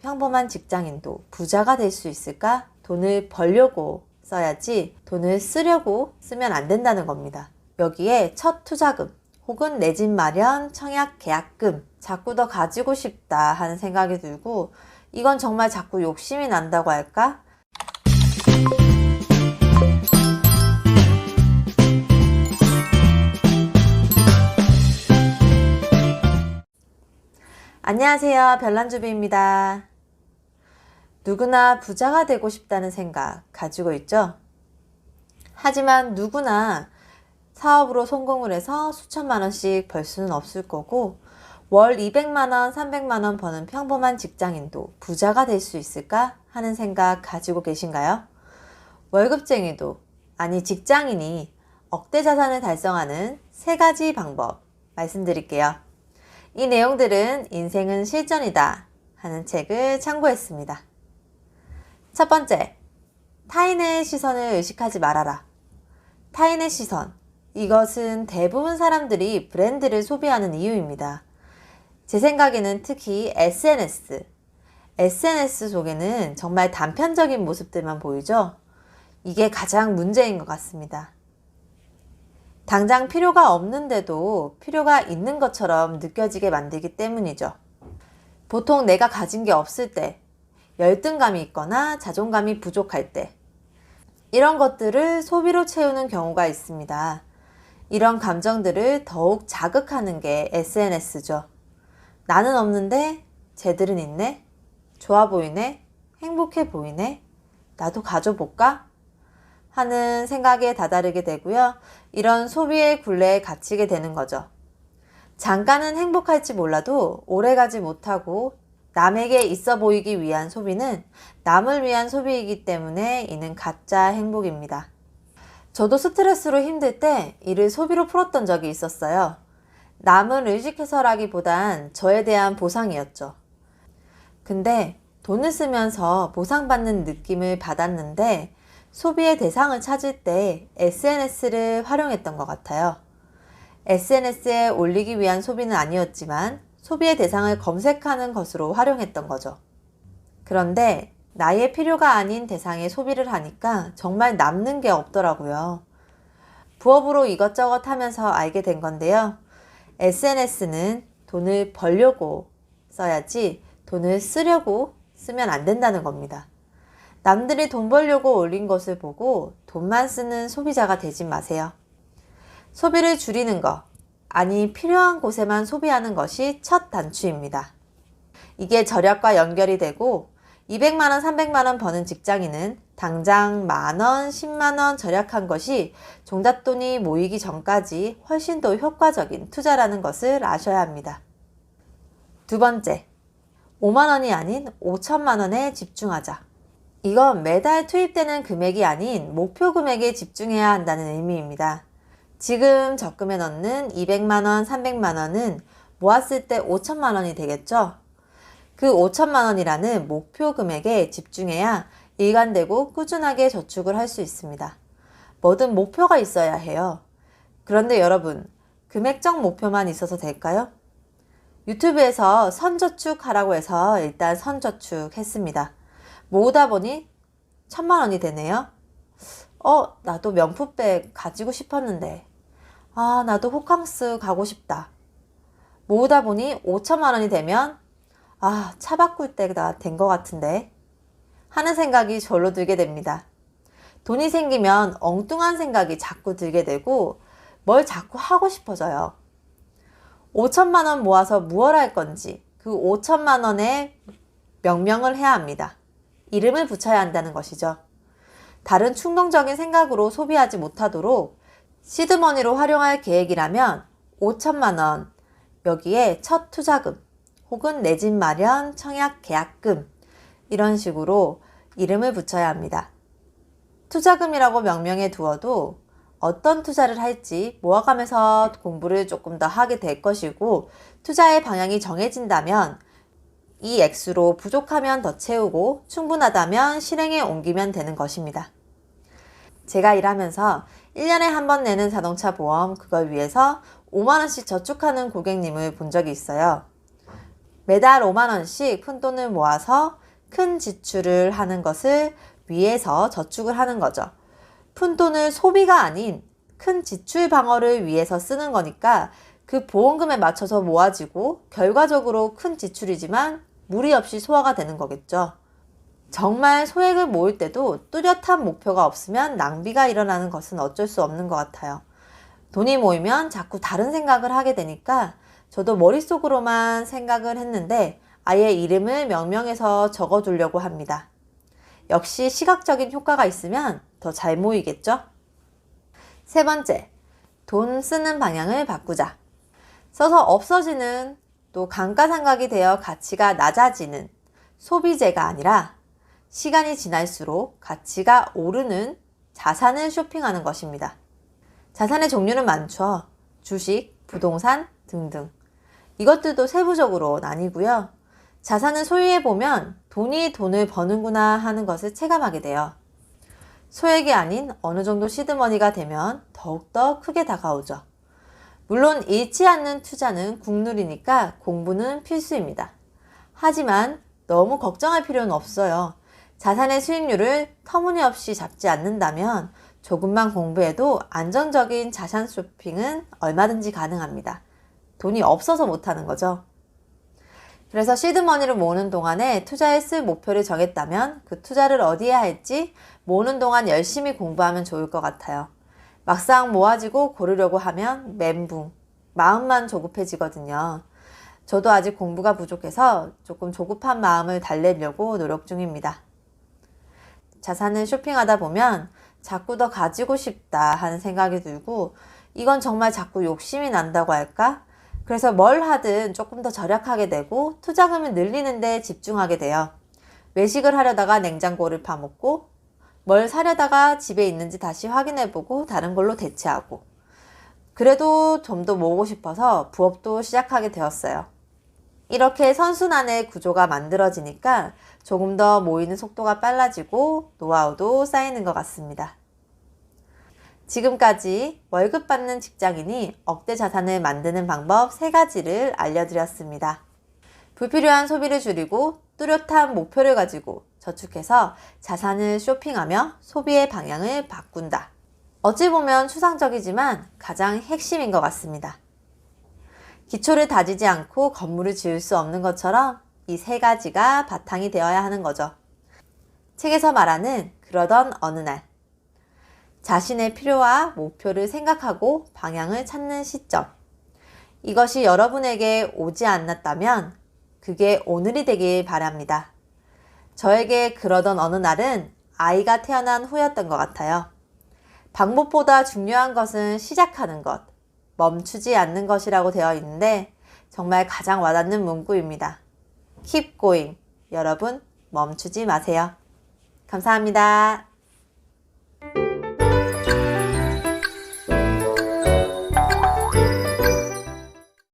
평범한 직장인도 부자가 될 수 있을까? 돈을 벌려고 써야지 돈을 쓰려고 쓰면 안 된다는 겁니다. 여기에 첫 투자금 혹은 내 집 마련, 청약 계약금 자꾸 더 가지고 싶다 하는 생각이 들고, 이건 정말 자꾸 욕심이 난다고 할까? 안녕하세요, 별난주비입니다. 누구나 부자가 되고 싶다는 생각 가지고 있죠? 하지만 누구나 사업으로 성공을 해서 수천만 원씩 벌 수는 없을 거고, 월 200만 원, 300만 원 버는 평범한 직장인도 부자가 될 수 있을까 하는 생각 가지고 계신가요? 월급쟁이도, 아니 직장인이 억대 자산을 달성하는 3가지 방법 말씀드릴게요. 이 내용들은 인생은 실전이다 하는 책을 참고했습니다. 첫 번째, 타인의 시선을 의식하지 말아라. 타인의 시선, 이것은 대부분 사람들이 브랜드를 소비하는 이유입니다. 제 생각에는 특히 SNS 속에는 정말 단편적인 모습들만 보이죠? 이게 가장 문제인 것 같습니다. 당장 필요가 없는데도 필요가 있는 것처럼 느껴지게 만들기 때문이죠. 보통 내가 가진 게 없을 때, 열등감이 있거나 자존감이 부족할 때, 이런 것들을 소비로 채우는 경우가 있습니다. 이런 감정들을 더욱 자극하는 게 SNS죠. 나는 없는데 쟤들은 있네? 좋아 보이네? 행복해 보이네? 나도 가져볼까? 하는 생각에 다다르게 되고요. 이런 소비의 굴레에 갇히게 되는 거죠. 잠깐은 행복할지 몰라도 오래가지 못하고, 남에게 있어 보이기 위한 소비는 남을 위한 소비이기 때문에 이는 가짜 행복입니다. 저도 스트레스로 힘들 때 이를 소비로 풀었던 적이 있었어요. 남을 의식해서라기보단 저에 대한 보상이었죠. 근데 돈을 쓰면서 보상받는 느낌을 받았는데, 소비의 대상을 찾을 때 SNS를 활용했던 것 같아요. SNS에 올리기 위한 소비는 아니었지만 소비의 대상을 검색하는 것으로 활용했던 거죠. 그런데 나의 필요가 아닌 대상에 소비를 하니까 정말 남는 게 없더라고요. 부업으로 이것저것 하면서 알게 된 건데요. SNS는 돈을 벌려고 써야지 돈을 쓰려고 쓰면 안 된다는 겁니다. 남들이 돈 벌려고 올린 것을 보고 돈만 쓰는 소비자가 되지 마세요. 소비를 줄이는 것, 아니 필요한 곳에만 소비하는 것이 첫 단추입니다. 이게 절약과 연결이 되고, 200만 원, 300만 원 버는 직장인은 당장 만원, 10만원 절약한 것이 종잣돈이 모이기 전까지 훨씬 더 효과적인 투자라는 것을 아셔야 합니다. 두 번째, 5만 원이 아닌 5천만 원에 집중하자. 이건 매달 투입되는 금액이 아닌 목표 금액에 집중해야 한다는 의미입니다. 지금 적금에 넣는 200만 원, 300만 원은 모았을 때 5천만 원이 되겠죠? 그 5천만 원이라는 목표 금액에 집중해야 일관되고 꾸준하게 저축을 할 수 있습니다. 뭐든 목표가 있어야 해요. 그런데 여러분, 금액적 목표만 있어서 될까요? 유튜브에서 선저축하라고 해서 일단 선저축 했습니다. 모으다 보니 1,000만 원이 되네요. 나도 명품백 가지고 싶었는데, 나도 호캉스 가고 싶다. 모으다 보니 5천만 원이 되면 차 바꿀 때가 된 것 같은데 하는 생각이 절로 들게 됩니다. 돈이 생기면 엉뚱한 생각이 자꾸 들게 되고, 뭘 자꾸 하고 싶어져요. 5천만 원 모아서 무얼 할 건지 그 5천만 원에 명명을 해야 합니다. 이름을 붙여야 한다는 것이죠. 다른 충동적인 생각으로 소비하지 못하도록 시드머니로 활용할 계획이라면 5천만 원, 여기에 첫 투자금 혹은 내 집 마련, 청약 계약금, 이런 식으로 이름을 붙여야 합니다. 투자금이라고 명명해 두어도 어떤 투자를 할지 모아가면서 공부를 조금 더 하게 될 것이고, 투자의 방향이 정해진다면 이 액수로 부족하면 더 채우고 충분하다면 실행에 옮기면 되는 것입니다. 제가 일하면서 1년에 한 번 내는 자동차 보험, 그걸 위해서 5만 원씩 저축하는 고객님을 본 적이 있어요. 매달 5만 원씩 푼돈을 모아서 큰 지출을 하는 것을 위해서 저축을 하는 거죠. 푼돈을 소비가 아닌 큰 지출 방어를 위해서 쓰는 거니까 그 보험금에 맞춰서 모아지고 결과적으로 큰 지출이지만 무리 없이 소화가 되는 거겠죠. 정말 소액을 모을 때도 뚜렷한 목표가 없으면 낭비가 일어나는 것은 어쩔 수 없는 것 같아요. 돈이 모이면 자꾸 다른 생각을 하게 되니까 저도 머릿속으로만 생각을 했는데 아예 이름을 명명해서 적어두려고 합니다. 역시 시각적인 효과가 있으면 더 잘 모이겠죠? 세 번째, 돈 쓰는 방향을 바꾸자. 써서 없어지는 또 감가상각이 되어 가치가 낮아지는 소비재가 아니라 시간이 지날수록 가치가 오르는 자산을 쇼핑하는 것입니다. 자산의 종류는 많죠. 주식, 부동산 등등. 이것들도 세부적으로 나뉘고요. 자산을 소유해보면 돈이 돈을 버는구나 하는 것을 체감하게 돼요. 소액이 아닌 어느 정도 시드머니가 되면 더욱더 크게 다가오죠. 물론 잃지 않는 투자는 국룰이니까 공부는 필수입니다. 하지만 너무 걱정할 필요는 없어요. 자산의 수익률을 터무니없이 잡지 않는다면 조금만 공부해도 안정적인 자산 쇼핑은 얼마든지 가능합니다. 돈이 없어서 못하는 거죠. 그래서 시드머니를 모으는 동안에 투자에 쓸 목표를 정했다면 그 투자를 어디에 할지 모으는 동안 열심히 공부하면 좋을 것 같아요. 막상 모아지고 고르려고 하면 멘붕, 마음만 조급해지거든요. 저도 아직 공부가 부족해서 조금 조급한 마음을 달래려고 노력 중입니다. 자산을 쇼핑하다 보면 자꾸 더 가지고 싶다 하는 생각이 들고 이건 정말 자꾸 욕심이 난다고 할까? 그래서 뭘 하든 조금 더 절약하게 되고 투자금을 늘리는 데 집중하게 돼요. 외식을 하려다가 냉장고를 파먹고 뭘 사려다가 집에 있는지 다시 확인해보고 다른 걸로 대체하고 그래도 좀 더 모으고 싶어서 부업도 시작하게 되었어요. 이렇게 선순환의 구조가 만들어지니까 조금 더 모이는 속도가 빨라지고 노하우도 쌓이는 것 같습니다. 지금까지 월급 받는 직장인이 억대 자산을 만드는 방법 3가지를 알려드렸습니다. 불필요한 소비를 줄이고 뚜렷한 목표를 가지고 저축해서 자산을 쇼핑하며 소비의 방향을 바꾼다. 어찌 보면 추상적이지만 가장 핵심인 것 같습니다. 기초를 다지지 않고 건물을 지을 수 없는 것처럼 이 3가지가 바탕이 되어야 하는 거죠. 책에서 말하는 그러던 어느 날 자신의 필요와 목표를 생각하고 방향을 찾는 시점. 이것이 여러분에게 오지 않았다면 그게 오늘이 되길 바랍니다. 저에게 그러던 어느 날은 아이가 태어난 후였던 것 같아요. 방법보다 중요한 것은 시작하는 것, 멈추지 않는 것이라고 되어 있는데 정말 가장 와닿는 문구입니다. Keep going. 여러분, 멈추지 마세요. 감사합니다.